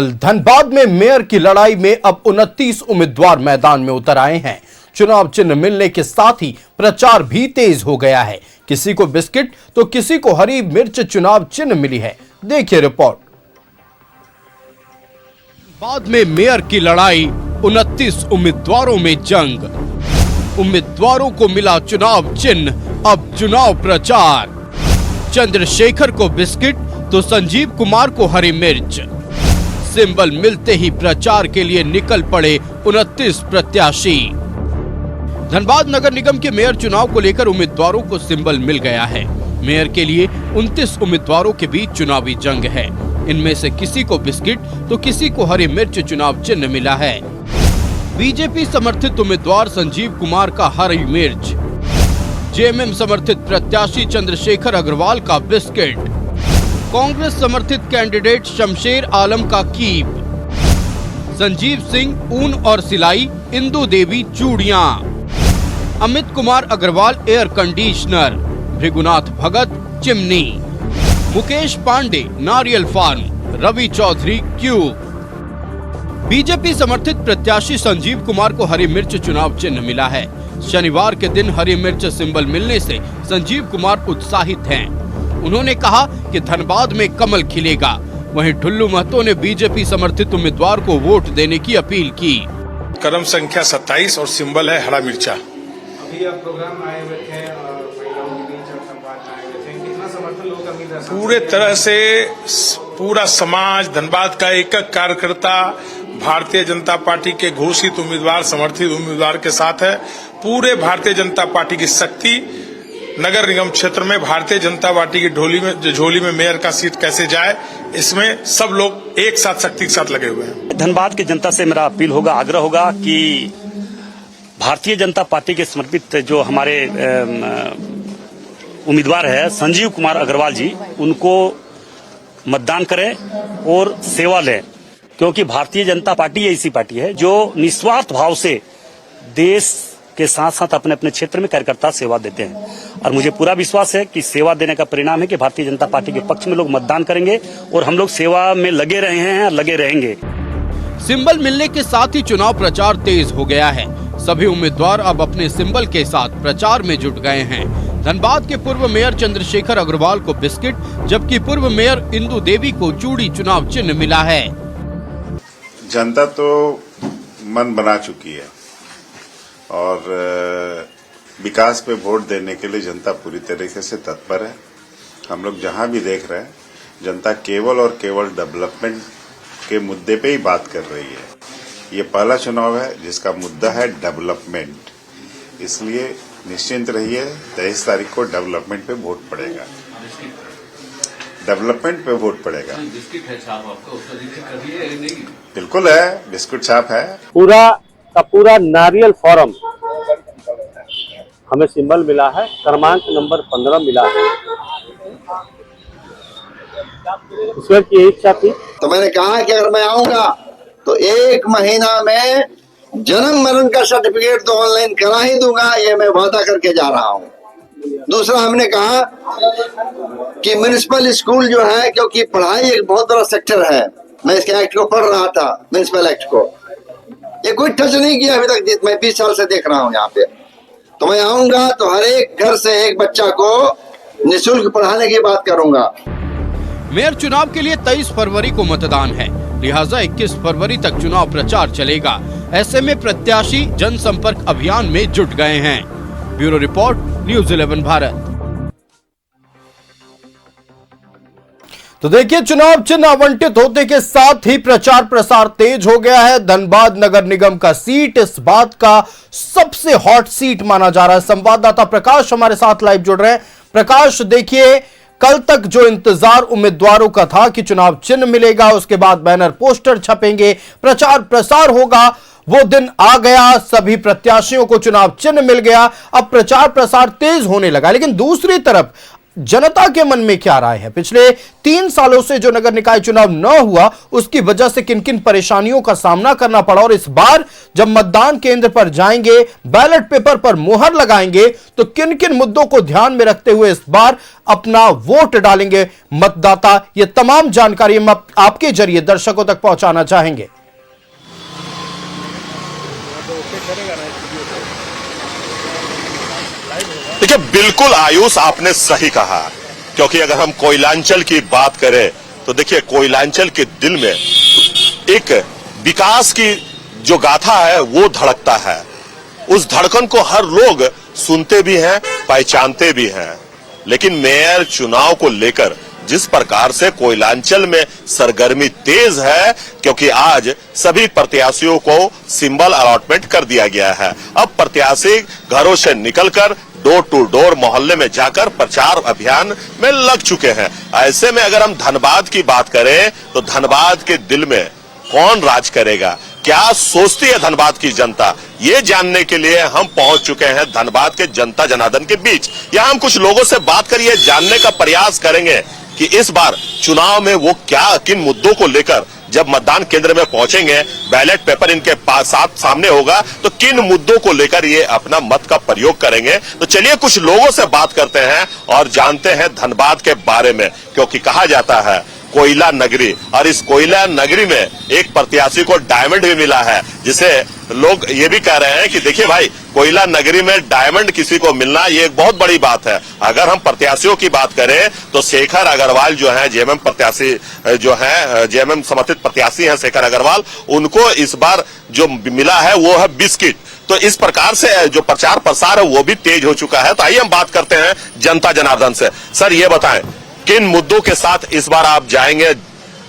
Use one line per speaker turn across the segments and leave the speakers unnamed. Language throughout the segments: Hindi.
धनबाद में मेयर की लड़ाई में अब 29 उम्मीदवार मैदान में उतर आए हैं। चुनाव चिन्ह मिलने के साथ ही प्रचार भी तेज हो गया है। किसी को बिस्किट तो किसी को हरी मिर्च चुनाव चिन्ह मिली है। देखिए रिपोर्ट। बाद में मेयर की लड़ाई, 29 उम्मीदवारों में जंग। उम्मीदवारों को मिला चुनाव चिन्ह, अब चुनाव प्रचार। चंद्रशेखर को बिस्किट तो संजीव कुमार को हरी मिर्च। सिंबल मिलते ही प्रचार के लिए निकल पड़े 29 प्रत्याशी। धनबाद नगर निगम के मेयर चुनाव को लेकर उम्मीदवारों को सिंबल मिल गया है। मेयर के लिए 29 उम्मीदवारों के बीच चुनावी जंग है। इनमें से किसी को बिस्किट तो किसी को हरी मिर्च चुनाव चिन्ह मिला है। बीजेपी समर्थित उम्मीदवार संजीव कुमार का हरी मिर्च, जेएमएम समर्थित प्रत्याशी चंद्रशेखर अग्रवाल का बिस्किट, कांग्रेस समर्थित कैंडिडेट शमशेर आलम का कीप, संजीव सिंह ऊन और सिलाई, इंदु देवी चूड़ियां, Amit Kumar Agarwal air conditioner, Bhrigunath Bhagat chimney, Mukesh Pande नारियल farm, Ravi Chaudhary cube. BJP समर्थित प्रत्याशी संजीव कुमार को हरी मिर्च चुनाव चिन्ह मिला है। शनिवार के दिन हरी मिर्च सिंबल मिलने से संजीव कुमार उत्साहित हैं। उन्होंने कहा कि धनबाद में कमल खिलेगा। वहीं ठुल्लू महतो ने बीजेपी समर्थित उम्मीदवार को वोट देने की अपील की।
क्रम संख्या 27 और सिंबल है हरा मिर्चा।
अभी आप प्रोग्राम आए हुए थे और महिलाओं के बीच आप संवाद में आए हुए थे, कितना समर्थन लोग उम्मीद है?
पूरे तरह से पूरा समाज, धनबाद का एक एक कार्यकर्ता भारतीय जनता पार्टी के घोषित उम्मीदवार, समर्थित उम्मीदवार के साथ है। पूरे भारतीय जनता पार्टी की शक्ति नगर निगम क्षेत्र में भारतीय जनता पार्टी की झोली में मेयर का सीट कैसे जाए, इसमें सब लोग एक साथ शक्ति के साथ लगे हुए हैं।
धनबाद की जनता से मेरा अपील होगा, आग्रह होगा कि भारतीय जनता पार्टी के समर्पित जो हमारे उम्मीदवार है संजीव कुमार अग्रवाल जी, उनको मतदान करें और सेवा लें, क्योंकि भारतीय जनता पार्टी ऐसी पार्टी है जो निस्वार्थ भाव से देश के साथ साथ अपने अपने क्षेत्र में कार्यकर्ता सेवा देते हैं। और मुझे पूरा विश्वास है कि सेवा देने का परिणाम है कि भारतीय जनता पार्टी के पक्ष में लोग मतदान करेंगे और हम लोग सेवा में लगे रहे हैं, लगे रहेंगे।
सिंबल मिलने के साथ ही चुनाव प्रचार तेज हो गया है। सभी उम्मीदवार अब अपने सिंबल के साथ प्रचार में जुट गए हैं। धनबाद के पूर्व मेयर चंद्रशेखर अग्रवाल को बिस्किट, जबकि पूर्व मेयर इंदु देवी को चूड़ी चुनाव चिन्ह मिला है।
जनता तो मन बना चुकी है और विकास पे वोट देने के लिए जनता पूरी तरीके से तत्पर है। हम लोग जहां भी देख रहे हैं, जनता केवल और केवल डेवलपमेंट के मुद्दे पे ही बात कर रही है। ये पहला चुनाव है जिसका मुद्दा है डेवलपमेंट, इसलिए निश्चिंत रहिए, 23 तारीख को डेवलपमेंट पे वोट पड़ेगा। डेवलपमेंट पे वोट पड़ेगा।
बिस्किट है छाप आपका, उसका जिक्र करिए। नहीं
बिल्कुल है, बिस्कुट छाप है।
पूरा का पूरा नारियल फॉरम हमें सिंबल मिला है, क्रमांक नंबर 15 मिला है। ईश्वर की इच्छा थी
तो मैंने कहा कि अगर मैं आऊंगा तो 1 महीना में जन्म मरण का सर्टिफिकेट तो ऑनलाइन करा ही दूंगा, ये मैं वादा करके जा रहा हूँ। दूसरा, हमने कहा कि म्युनिसिपल स्कूल जो है, क्योंकि पढ़ाई एक बहुत बड़ा सेक्टर है, मैं इसके एक्ट को पढ़ रहा था, म्युनिसिपल एक्ट को, ये कोई टच नहीं किया अभी तक। मैं 20 साल से देख रहा हूँ यहाँ पे। तो मैं आऊंगा तो हर एक घर से एक बच्चा को निःशुल्क पढ़ाने की बात करूंगा।
मेयर चुनाव के लिए 23 फरवरी को मतदान है, लिहाजा 21 फरवरी तक चुनाव प्रचार चलेगा। ऐसे में प्रत्याशी जनसंपर्क अभियान में जुट गए हैं। Bureau report, news 11 Bharat. तो देखिए, चुनाव चिन्ह आवंटित होते के साथ ही प्रचार प्रसार तेज हो गया है। धनबाद नगर निगम का सीट इस बात का सबसे हॉट सीट माना जा रहा है। संवाददाता प्रकाश हमारे साथ लाइव जुड़ रहे हैं। प्रकाश, देखिए, कल तक जो इंतजार उम्मीदवारों का था कि चुनाव चिन्ह मिलेगा, उसके बाद बैनर पोस्टर छपेंगे, प्रचार प्रसार होगा, वो दिन आ गया। सभी प्रत्याशियों को चुनाव चिन्ह मिल गया। अब प्रचार प्रसार तेज होने लगा। लेकिन दूसरी तरफ जनता के मन में क्या राय है? पिछले 3 सालों से जो नगर निकाय चुनाव न हुआ, उसकी वजह से किन किन परेशानियों का सामना करना पड़ा, और इस बार जब मतदान केंद्र पर जाएंगे, बैलेट पेपर पर मुहर लगाएंगे, तो किन किन मुद्दों को ध्यान में रखते हुए इस बार अपना वोट डालेंगे मतदाता, ये तमाम जानकारी हम आपके जरिए दर्शकों तक पहुंचाना चाहेंगे।
देखिए, बिल्कुल आयुष, आपने सही कहा, क्योंकि अगर हम कोयलांचल की बात करें तो देखिए, कोयलांचल के दिल में एक विकास की जो गाथा है वो धड़कता है। उस धड़कन को हर लोग सुनते भी हैं, पहचानते भी हैं। लेकिन मेयर चुनाव को लेकर जिस प्रकार से कोयलांचल में सरगर्मी तेज है, क्योंकि आज सभी प्रत्याशियों को सिंबल अलॉटमेंट कर दिया गया है। अब प्रत्याशी घरों से निकलकर डोर टू डोर मोहल्ले में जाकर प्रचार अभियान में लग चुके हैं। ऐसे में अगर हम धनबाद की बात करें तो धनबाद के दिल में कौन राज करेगा, क्या सोचती है धनबाद की जनता, ये जानने के लिए हम पहुंच चुके हैं धनबाद के जनता जनार्दन के बीच। यहां हम कुछ लोगों से बात कर ये जानने का प्रयास करेंगे कि इस बार चुनाव में वो क्या, किन मुद्दों को लेकर जब मतदान केंद्र में पहुंचेंगे, बैलेट पेपर इनके साथ सामने होगा, तो किन मुद्दों को लेकर ये अपना मत का प्रयोग करेंगे। तो चलिए कुछ लोगों से बात करते हैं और जानते हैं धनबाद के बारे में, क्योंकि कहा जाता है कोयला नगरी, और इस कोयला नगरी में एक प्रत्याशी को डायमंड भी मिला है, जिसे लोग ये भी कह रहे हैं कि देखिए भाई, कोयला नगरी में डायमंड किसी को मिलना ये एक बहुत बड़ी बात है। अगर हम प्रत्याशियों की बात करें तो शेखर अग्रवाल जो है जेएमएम प्रत्याशी, जो है जेएमएम समर्थित प्रत्याशी हैं शेखर अग्रवाल, उनको इस बार जो मिला है वो है बिस्किट। तो इस प्रकार से जो प्रचार प्रसार है वो भी तेज हो चुका है। तो आइए हम बात करते हैं जनता जनार्दन से। सर, ये बताएं किन मुद्दों के साथ इस बार आप जाएंगे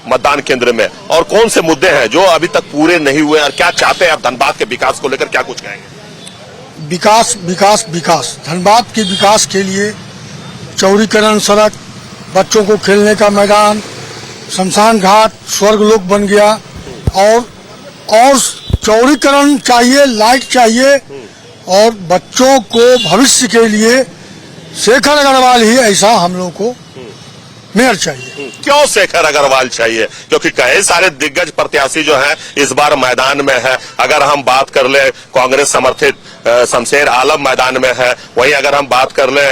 मतदान केंद्र में, और कौन से मुद्दे हैं जो अभी तक पूरे नहीं हुए, और क्या चाहते हैं आप धनबाद के विकास को लेकर, क्या कुछ कहेंगे?
विकास विकास विकास। धनबाद के विकास के लिए चौड़ीकरण सड़क, बच्चों को खेलने का मैदान, शमशान घाट स्वर्गलोक बन गया, और चौड़ीकरण चाहिए, लाइट चाहिए, और बच्चों को भविष्य के लिए शेखर अग्रवाल ही ऐसा हम लोग को मेयर चाहिए।
क्यों शेखर अग्रवाल चाहिए? क्योंकि कई सारे दिग्गज प्रत्याशी जो हैं इस बार मैदान में है। अगर हम बात कर ले कांग्रेस समर्थित शमशेर आलम मैदान में है, वहीं अगर हम बात कर ले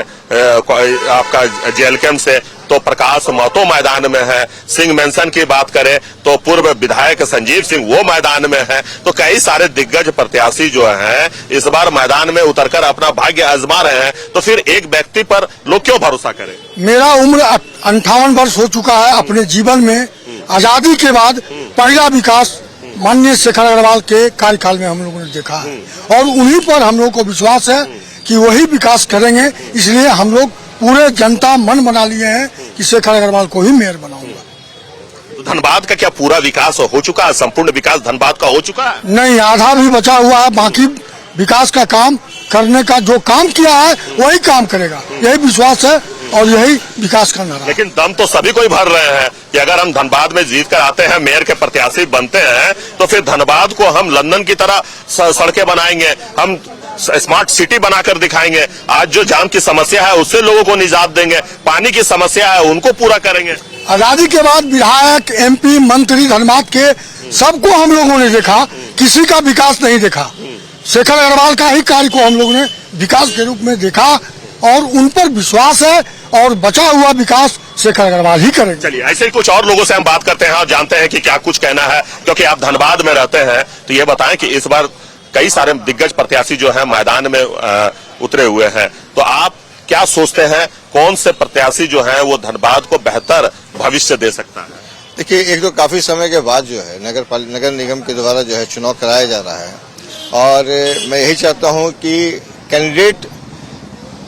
आपका जेएलकेएम से तो प्रकाश महतो मैदान में है। सिंह मेंशन की बात करें तो पूर्व विधायक संजीव सिंह वो मैदान में है। तो कई सारे दिग्गज प्रत्याशी जो हैं इस बार मैदान में उतरकर अपना भाग्य आजमा रहे हैं। तो फिर एक व्यक्ति पर लोग क्यों भरोसा करें?
मेरा उम्र 58 वर्ष हो चुका है। अपने जीवन में आजादी के बाद पहला विकास माननीय शेखर अग्रवाल के कार्यकाल में हम लोगों ने देखा है, और उन्हीं पर हम लोग को विश्वास है कि वही विकास करेंगे। इसलिए हम लोग पूरे जनता मन बना लिए हैं कि शेखर अग्रवाल को ही मेयर बनाऊंगा।
धनबाद का क्या पूरा विकास हो चुका है? संपूर्ण विकास धनबाद का हो चुका है?
नहीं, आधा भी बचा हुआ है। बाकी विकास का काम करने का जो काम किया है वही काम करेगा, यही विश्वास है और यही विकास करना है।
लेकिन दम तो सभी को ही भर रहे हैं कि अगर हम धनबाद में जीत कर आते हैं, मेयर के प्रत्याशी बनते हैं, तो फिर धनबाद को हम लंदन की तरह सड़कें बनाएंगे, हम स्मार्ट सिटी बनाकर दिखाएंगे। आज जो जाम की समस्या है उससे लोगों को निजात देंगे, पानी की समस्या है उनको पूरा करेंगे।
आजादी के बाद विधायक, एमपी, मंत्री धनबाद के सबको हम लोगों ने देखा, किसी का विकास नहीं देखा। शेखर अग्रवाल का ही कार्य को हम लोगों ने विकास के रूप में देखा और उन पर विश्वास है, और बचा हुआ विकास शेखर अग्रवाल ही करेंगे।
चलिए ऐसे ही कुछ और लोगों से हम बात करते हैं और जानते हैं कि क्या कुछ कहना है, क्योंकि आप धनबाद में रहते हैं। तो ये बताएं कि इस बार कई सारे दिग्गज प्रत्याशी जो है मैदान में उतरे हुए हैं, तो आप क्या सोचते हैं कौन से प्रत्याशी जो है वो धनबाद को बेहतर भविष्य दे सकता है?
देखिए, एक तो काफी समय के बाद जो है नगर निगम के द्वारा जो है चुनाव कराया जा रहा है, और मैं यही चाहता हूं कि कैंडिडेट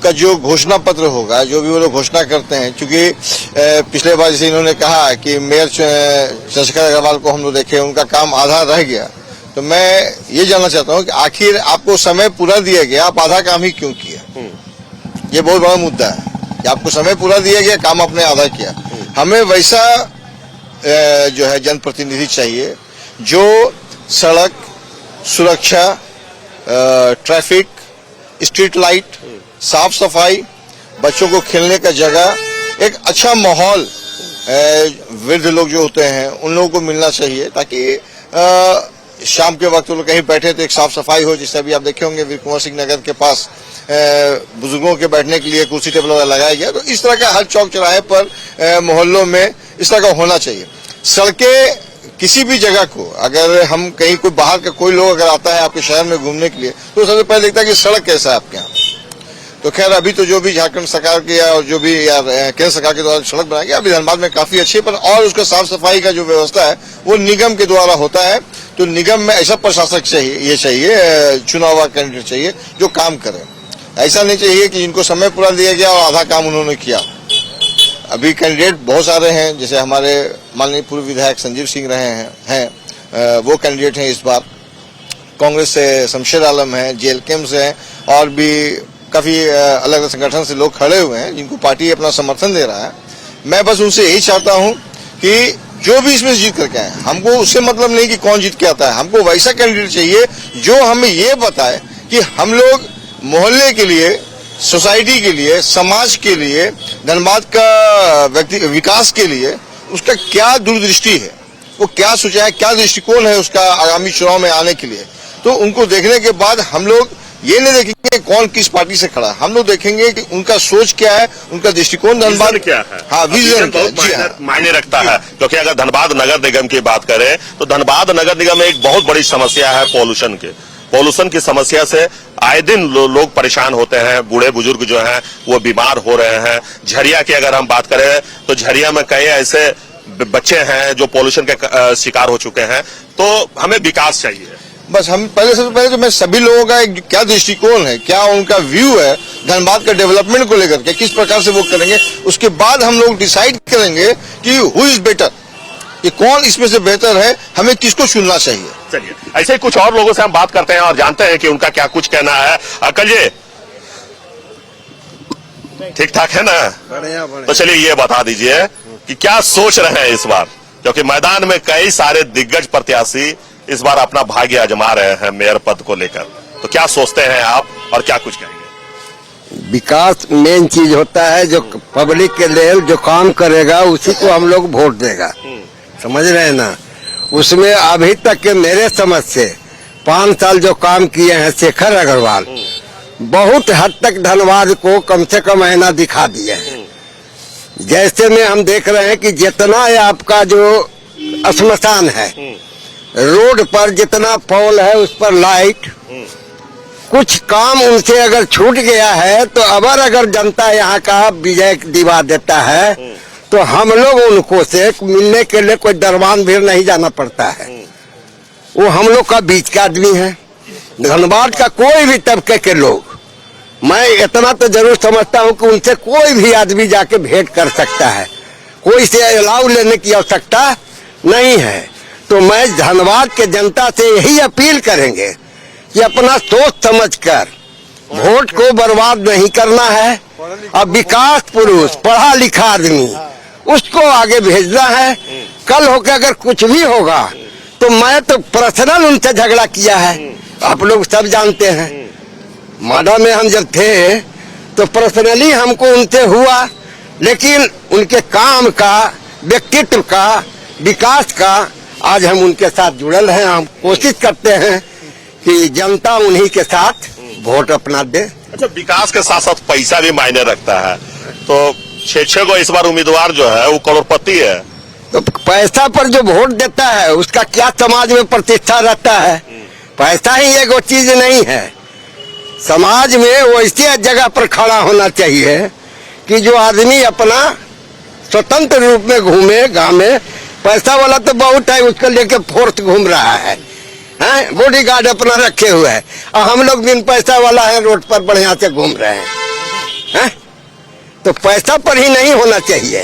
का जो घोषणा पत्र होगा, जो भी वो लोग घोषणा करते हैं, क्योंकि पिछले बार जैसे इन्होंने कहा कि मेयर शेखर अग्रवाल को हम लोग देखे, उनका काम आधा रह गया। तो मैं ये जानना चाहता हूं कि आखिर आपको समय पूरा दिया गया, आप आधा काम ही क्यों किया? ये बहुत बड़ा मुद्दा है कि आपको समय पूरा दिया गया, काम आपने आधा किया। हमें वैसा जो है जनप्रतिनिधि चाहिए जो सड़क, सुरक्षा, ट्रैफिक, स्ट्रीट लाइट, साफ सफाई, बच्चों को खेलने का जगह, एक अच्छा माहौल वृद्ध लोग जो होते हैं उन लोगों को मिलना चाहिए, ताकि शाम के वक्त वो लोग कहीं बैठे तो एक साफ सफाई हो। जैसे अभी आप देखे होंगे वीर कुंवर सिंह नगर के पास बुजुर्गों के बैठने के लिए कुर्सी टेबल वगैरह लगाया गया। तो इस तरह का हर चौक चौराहे पर मोहल्लों में इस तरह का होना चाहिए। सड़कें किसी भी जगह को, अगर हम कहीं कोई बाहर का कोई लोग अगर आता है आपके शहर में घूमने के लिए तो सबसे पहले देखता है कि सड़क कैसा है आपके यहाँ। तो खैर अभी तो जो भी झारखंड सरकार की और जो भी केंद्र सरकार के द्वारा सड़क बनाई गई अभी धनबाद में काफी अच्छी है, पर और उसका साफ सफाई का जो व्यवस्था है वो निगम के द्वारा होता है। तो निगम में ऐसा प्रशासक चाहिए, ये चाहिए चुना हुआ कैंडिडेट चाहिए जो काम करे। ऐसा नहीं चाहिए कि जिनको समय पूरा दिया गया और आधा काम उन्होंने किया। अभी कैंडिडेट बहुत सारे हैं, जैसे हमारे माननीय पूर्व विधायक संजीव सिंह रहे हैं वो कैंडिडेट हैं इस बार। कांग्रेस से शमशेर आलम है, जेएलके से हैं और भी काफी अलग अलग संगठन से लोग खड़े हुए हैं जिनको पार्टी अपना समर्थन दे रहा है। मैं बस उनसे यही चाहता हूं कि जो भी इसमें जीत करके आए, हमको उससे मतलब नहीं कि कौन जीत के आता है, हमको वैसा कैंडिडेट चाहिए जो हमें ये बताए कि हम लोग मोहल्ले के लिए, सोसाइटी के लिए, समाज के लिए, धनबाद का विकास के लिए उसका क्या दूरदृष्टि है, वो क्या सोचा है, क्या दृष्टिकोण है उसका आगामी चुनाव में आने के लिए। तो उनको देखने के बाद हम लोग ये नहीं देखेंगे कौन किस पार्टी से खड़ा है, हम लोग देखेंगे कि उनका सोच क्या है, उनका दृष्टिकोण धनबाद
क्या है।
हाँ, विजन बहुत
मायने रखता है, क्योंकि अगर धनबाद नगर निगम की बात करें तो धनबाद नगर निगम में एक बहुत बड़ी समस्या है पॉल्यूशन की समस्या से आए दिन लोग परेशान होते हैं। बूढ़े बुजुर्ग जो हैं वो बीमार हो रहे हैं। झरिया की अगर हम बात करें तो झरिया में कई ऐसे बच्चे हैं जो पॉल्यूशन के शिकार हो चुके हैं। तो हमें विकास चाहिए।
बस हम सबसे पहले तो मैं सभी लोगों का एक क्या दृष्टिकोण है, क्या उनका व्यू है धनबाद का डेवलपमेंट को लेकर के, किस प्रकार से वो करेंगे, उसके बाद हम लोग डिसाइड करेंगे कि हु इज बेटर, कि कौन इसमें से बेहतर है, हमें किसको चुनना चाहिए।
चलिए ऐसे ही कुछ और लोगों से हम बात करते हैं और जानते हैं कि उनका क्या कुछ कहना है। अंकल जी ठीक ठाक है ना?
बढ़िया।
तो चलिए ये बता दीजिए कि क्या सोच रहे हैं इस बार, क्योंकि मैदान में कई सारे दिग्गज प्रत्याशी इस बार अपना भाग्य आजमा रहे हैं मेयर पद को लेकर। तो क्या सोचते हैं आप और क्या कुछ कहेंगे?
विकास मेन चीज होता है, जो पब्लिक के लिए जो काम करेगा उसी को हम लोग वोट देगा, समझ रहे हैं ना। उसमें अभी तक के मेरे समझ से 5 साल जो काम किए हैं शेखर अग्रवाल, बहुत हद तक धनबाद को कम से कम आईना दिखा दिए हैं। जैसे में हम देख रहे हैं कि जितना आपका जो श्मशान है, रोड पर जितना पोल है उस पर लाइट, कुछ काम उनसे अगर छूट गया है तो अगर जनता यहाँ का विजय दिवा देता है तो हम लोग उनको से मिलने के लिए कोई दरबान भी नहीं जाना पड़ता है। वो हम लोग का बीच का आदमी है। धनबाद का कोई भी तबके के लोग, मैं इतना तो जरूर समझता हूँ कि उनसे कोई भी आदमी जाके भेंट कर सकता है, कोई से अलाउ लेने की आवश्यकता नहीं है। तो मैं धनबाद के जनता से यही अपील करेंगे कि अपना सोच समझकर वोट को बर्बाद नहीं करना है। अब विकास पुरुष, पढ़ा लिखा आदमी, उसको आगे भेजना है। कल होकर अगर कुछ भी होगा तो मैं तो पर्सनल उनसे झगड़ा किया है, आप लोग सब जानते हैं। माडा में हम जब थे तो पर्सनली हमको उनसे हुआ, लेकिन उनके काम का, व्यक्तित्व का, विकास का आज हम उनके साथ जुड़ल हैं। हम कोशिश करते हैं कि जनता उन्हीं के साथ वोट अपना दे।
अच्छा, विकास के साथ साथ पैसा भी मायने रखता है। तो 6 को इस बार उम्मीदवार जो है वो करोड़पति है।
तो पैसा पर जो वोट देता है उसका क्या समाज में प्रतिष्ठा रहता है? पैसा ही एक वो चीज नहीं है। समाज में वैसे जगह पर खड़ा होना चाहिए कि जो आदमी अपना स्वतंत्र रूप में घूमे, गाँव में। पैसा वाला तो बहुत है, उसको लेके फोर्स घूम रहा है, बॉडीगार्ड अपना रखे हुए है, और हम लोग बिन पैसा वाला है, रोड पर बढ़िया से घूम रहे हैं। तो पैसा पर ही नहीं होना चाहिए।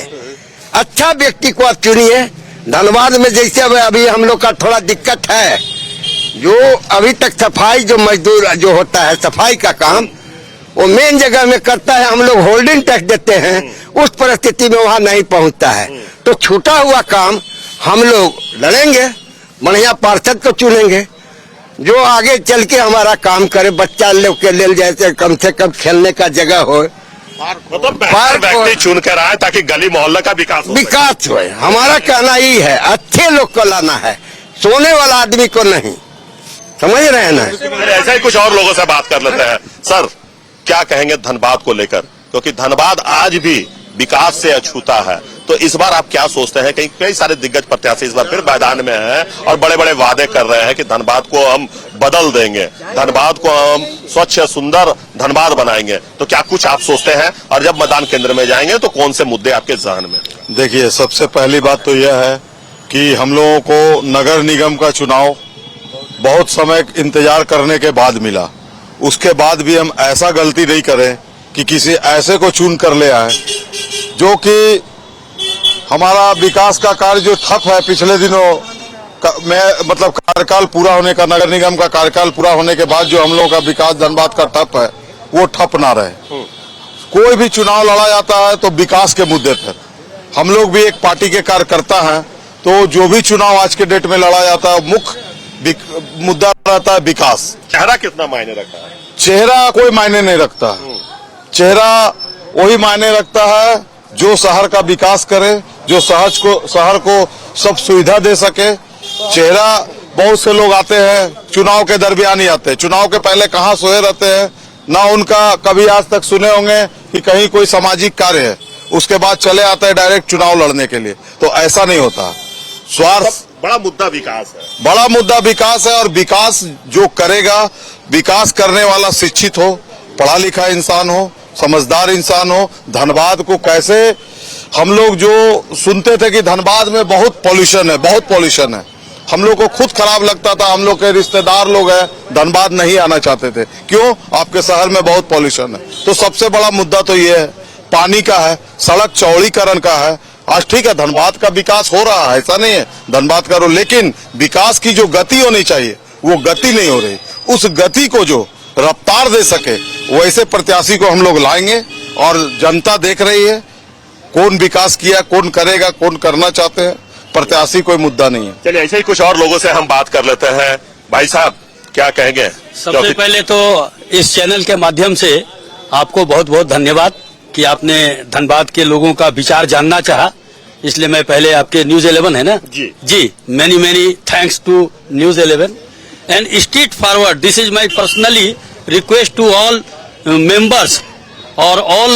अच्छा व्यक्ति को आप चुनिए। धनबाद में जैसे अभी हम लोग का थोड़ा दिक्कत है, जो अभी तक सफाई जो मजदूर जो होता है सफाई का काम, वो मेन जगह में करता है, हम लोग होल्डिंग टैक्स देते हैं, उस परिस्थिति में वहाँ नहीं पहुँचता है। तो छूटा हुआ काम हम लोग लड़ेंगे, बढ़िया पार्षद को चुनेंगे जो आगे चल के हमारा काम करे। बच्चा लोग के लिए जैसे कम से कम खेलने का जगह हो,
मतलब बेहतर व्यक्ति चुन कर आए ताकि गली मोहल्ला का विकास हो।
विकास हो। हमारा कहना ही है अच्छे लोग को लाना है, सोने वाला आदमी को नहीं। समझ रहे हैं ना?
ऐसा ही कुछ और लोगों से बात कर लेते हैं। सर, क्या कहेंगे धनबाद को लेकर, क्योंकि धनबाद आज भी विकास से अछूता है, तो इस बार आप क्या सोचते हैं? कई सारे दिग्गज प्रत्याशी इस बार फिर मैदान में हैं और बड़े बड़े वादे कर रहे हैं कि धनबाद को हम बदल देंगे, धनबाद को हम स्वच्छ सुंदर धनबाद बनाएंगे, तो क्या कुछ आप सोचते हैं? और जब मतदान केंद्र में जाएंगे तो कौन से मुद्दे आपके जहन में?
देखिए, सबसे पहली बात तो यह है कि हम लोगों को नगर निगम का चुनाव बहुत समय इंतजार करने के बाद मिला। उसके बाद भी हम ऐसा गलती नहीं करें कि किसी ऐसे को चुन कर ले आए जो कि हमारा विकास का कार्य जो ठप है पिछले दिनों में, मतलब कार्यकाल पूरा होने का, नगर निगम का कार्यकाल पूरा होने के बाद जो हम लोगों का विकास धनबाद का ठप है वो ठप ना रहे। कोई भी चुनाव लड़ा जाता है तो विकास के मुद्दे पर, हम लोग भी एक पार्टी के कार्यकर्ता हैं, तो जो भी चुनाव आज के डेट में लड़ा जाता है मुख्य मुद्दा रहता है विकास।
चेहरा कितना मायने रखता है?
चेहरा कोई मायने नहीं रखता। चेहरा वही मायने रखता है जो शहर का विकास करे, जो शहर को सब सुविधा दे सके। चेहरा बहुत से लोग आते हैं चुनाव के दरमियान ही आते हैं, चुनाव के पहले कहाँ सोए रहते हैं, ना उनका कभी आज तक सुने होंगे कि कहीं कोई सामाजिक कार्य है, उसके बाद चले आते हैं डायरेक्ट चुनाव लड़ने के लिए। तो ऐसा नहीं होता। स्वार्थ
बड़ा मुद्दा विकास है,
बड़ा मुद्दा विकास है। और विकास जो करेगा, विकास करने वाला शिक्षित हो, पढ़ा लिखा इंसान हो, समझदार इंसान हो। धनबाद को कैसे हम लोग जो सुनते थे कि धनबाद में बहुत पॉल्यूशन है, बहुत पॉल्यूशन है, हम लोग को खुद खराब लगता था। हम लोग के रिश्तेदार लोग हैं धनबाद नहीं आना चाहते थे, क्यों? आपके शहर में बहुत पॉल्यूशन है। तो सबसे बड़ा मुद्दा तो ये है, पानी का है, सड़क चौड़ीकरण का है। आज ठीक है, धनबाद का विकास हो रहा है, ऐसा नहीं है, धनबाद का, लेकिन विकास की जो गति होनी चाहिए वो गति नहीं हो रही। उस गति को जो रफ्तार दे सके वैसे प्रत्याशी को हम लोग लाएंगे। और जनता देख रही है कौन विकास किया, कौन करेगा, कौन करना चाहते हैं। प्रत्याशी कोई मुद्दा नहीं है।
चलिए, ऐसे ही कुछ और लोगों से हम बात कर लेते हैं। भाई साहब, क्या कहेंगे?
सबसे पहले तो इस चैनल के माध्यम से आपको बहुत बहुत धन्यवाद कि आपने धनबाद के लोगों का विचार जानना चाहा, इसलिए मैं पहले आपके न्यूज 11 है ना जी, many thanks to news 11 and straight forward. This is my personally request to all members और ऑल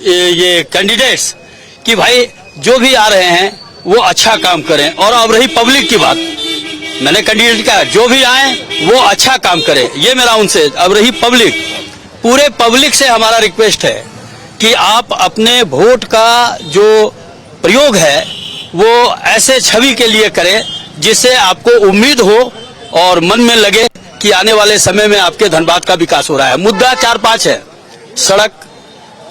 ये कैंडिडेट्स कि भाई जो भी आ रहे हैं वो अच्छा काम करें। और अब रही पब्लिक की बात, मैंने कैंडिडेट का जो भी आए वो अच्छा काम करें, ये मेरा उनसे। अब रही पब्लिक, पूरे पब्लिक से हमारा रिक्वेस्ट है कि आप अपने वोट का जो प्रयोग है वो ऐसे छवि के लिए करें जिससे आपको उम्मीद हो और मन में लगे कि आने वाले समय में आपके धनबाद का विकास हो रहा है। मुद्दा 4-5 है। सड़क,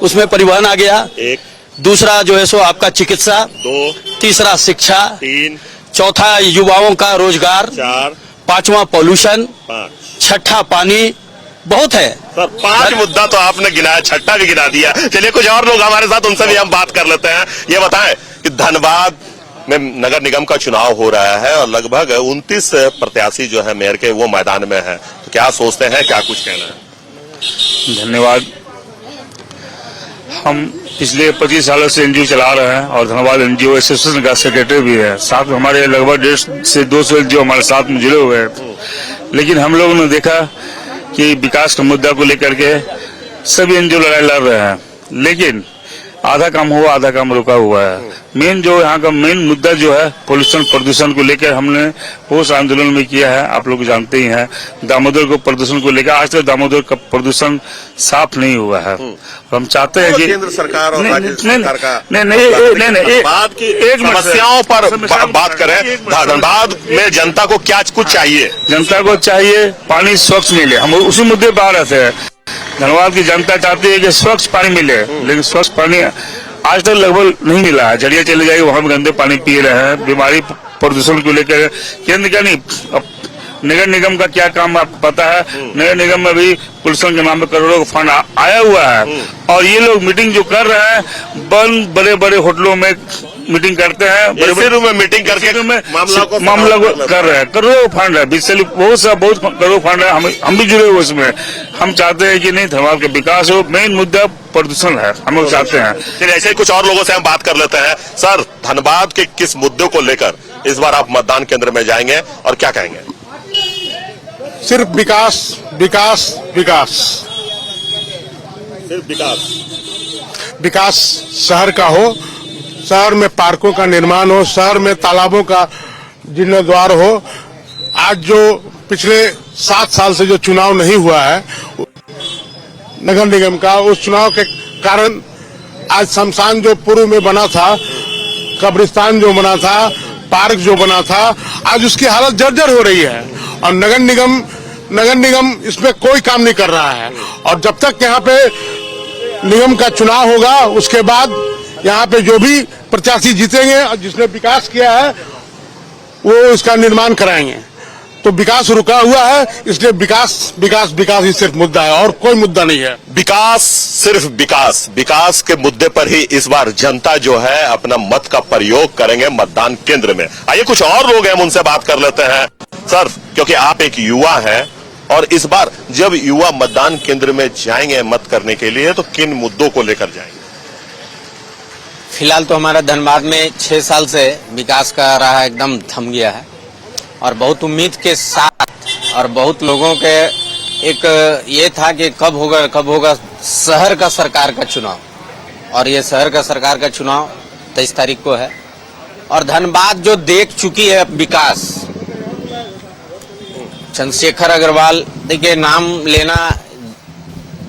उसमें परिवहन आ गया, 1, दूसरा जो है सो आपका चिकित्सा, 2, तीसरा शिक्षा, 3, चौथा युवाओं का रोजगार, 4, पांचवा पॉल्यूशन, 5, छठा पानी, बहुत है
सर। 5 मुद्दा तो आपने गिनाया, छठा भी गिना दिया। चलिए, कुछ और लोग हमारे साथ, उनसे भी हम बात कर लेते हैं। ये बताएं कि धनबाद में नगर निगम का चुनाव हो रहा है और लगभग 29 प्रत्याशी जो है मेयर के वो मैदान में है, तो क्या सोचते हैं, क्या कुछ कहना है?
धन्यवाद। हम पिछले 25 सालों से एनजीओ चला रहे हैं और धनबाद एनजीओ एसोसिएशन का सेक्रेटरी भी है। साथ में हमारे लगभग 150 से 200 एनजीओ हमारे साथ में जुड़े हुए हैं। लेकिन हम लोगों ने देखा कि विकास के मुद्दा को लेकर के सभी एनजीओ लड़ाई लड़ रहे हैं, लेकिन आधा काम हुआ, आधा काम रुका हुआ है। मेन जो यहाँ का मेन मुद्दा जो है पोल्यूशन, प्रदूषण को लेकर हमने ठोस आंदोलन में किया है। आप लोग जानते ही हैं, दामोदर को प्रदूषण को लेकर आज तक दामोदर का प्रदूषण साफ नहीं हुआ है। हम चाहते हैं कि
केंद्र सरकार और राज्य सरकार का
बात की
एक समस्याओं पर बात करें। धनबाद में जनता को क्या कुछ चाहिए?
जनता को चाहिए पानी स्वच्छ मिले। हम उसी मुद्दे पर आ रहे थे। धनबाद की जनता चाहती है कि स्वच्छ पानी मिले, लेकिन स्वच्छ पानी आज तक लगभग नहीं मिला है। जड़िया चले जाइए, वहां भी गंदे पानी पी रहे हैं। बीमारी प्रदूषण को लेकर केंद्र का नहीं, नगर निगम का क्या काम आपको पता है? नगर निगम में भी पोल्यूशन के नाम पे करोड़ों का फंड आया हुआ है और ये लोग मीटिंग जो कर रहे हैं बड़े बड़े होटलों में मीटिंग करते हैं,
इसी रूम में मीटिंग करके
मामला को कर रहे हैं। करोड़ों फंड है, बहुत करोड़ फंड है, हम भी जुड़े हुए उसमें। हम चाहते हैं कि नहीं धनबाद का विकास हो, मेन मुद्दा प्रदूषण है, हम लोग चाहते हैं।
चलिए ऐसे ही कुछ और लोगों से हम बात कर लेते हैं। सर, धनबाद के किस मुद्दों को लेकर इस बार आप मतदान केंद्र में जाएंगे और क्या कहेंगे?
सिर्फ विकास विकास विकास,
सिर्फ विकास।
विकास शहर का हो, शहर में पार्कों का निर्माण हो, शहर में तालाबों का जीर्णोद्धार हो। आज जो पिछले 7 साल से जो चुनाव नहीं हुआ है नगर निगम का, उस चुनाव के कारण आज शमशान जो पूर्व में बना था, कब्रिस्तान जो बना था, पार्क जो बना था, आज उसकी हालत जर्जर हो रही है और नगर निगम इसमें कोई काम नहीं कर रहा है। और जब तक यहाँ पे निगम का चुनाव होगा, उसके बाद यहाँ पे जो भी प्रत्याशी जीतेंगे और जिसने विकास किया है वो इसका निर्माण कराएंगे। तो विकास रुका हुआ है, इसलिए विकास विकास विकास ही सिर्फ मुद्दा है और कोई मुद्दा नहीं है।
विकास, सिर्फ विकास, विकास के मुद्दे पर ही इस बार जनता जो है अपना मत का प्रयोग करेंगे मतदान केंद्र में। आइए कुछ और लोग हैं, हम उनसे बात कर लेते हैं। सर, क्योंकि आप एक युवा हैं और इस बार जब युवा मतदान केंद्र में जाएंगे मत करने के लिए, तो किन मुद्दों को लेकर जाएंगे?
फिलहाल तो हमारा धनबाद में 6 साल से विकास का राह एकदम थम गया है और बहुत उम्मीद के साथ और बहुत लोगों के एक ये था कि कब होगा शहर का सरकार का चुनाव, और ये शहर का सरकार का चुनाव 23 तारीख को है। और धनबाद जो देख चुकी है विकास, चंद्रशेखर अग्रवाल, देखिए नाम लेना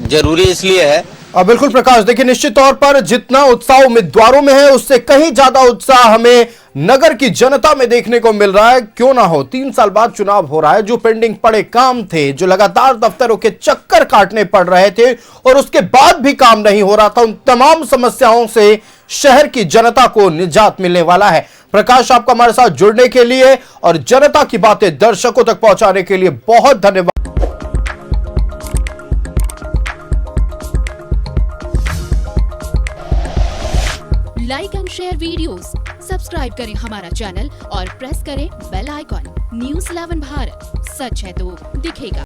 जरूरी इसलिए है।
बिल्कुल प्रकाश, देखिए निश्चित तौर पर जितना उत्साह उम्मीदवारों में है उससे कहीं ज्यादा उत्साह हमें नगर की जनता में देखने को मिल रहा है। क्यों ना हो, 3 साल बाद चुनाव हो रहा है। जो पेंडिंग पड़े काम थे, जो लगातार दफ्तरों के चक्कर काटने पड़ रहे थे और उसके बाद भी काम नहीं हो रहा था, उन तमाम समस्याओं से शहर की जनता को निजात मिलने वाला है। प्रकाश, आपका हमारे साथ जुड़ने के लिए और जनता की बातें दर्शकों तक पहुंचाने के लिए बहुत धन्यवाद।
Like and share videos, subscribe करें हमारा चैनल और प्रेस करें बेल आइकॉन। न्यूज़ 11 भारत, सच है तो दिखेगा।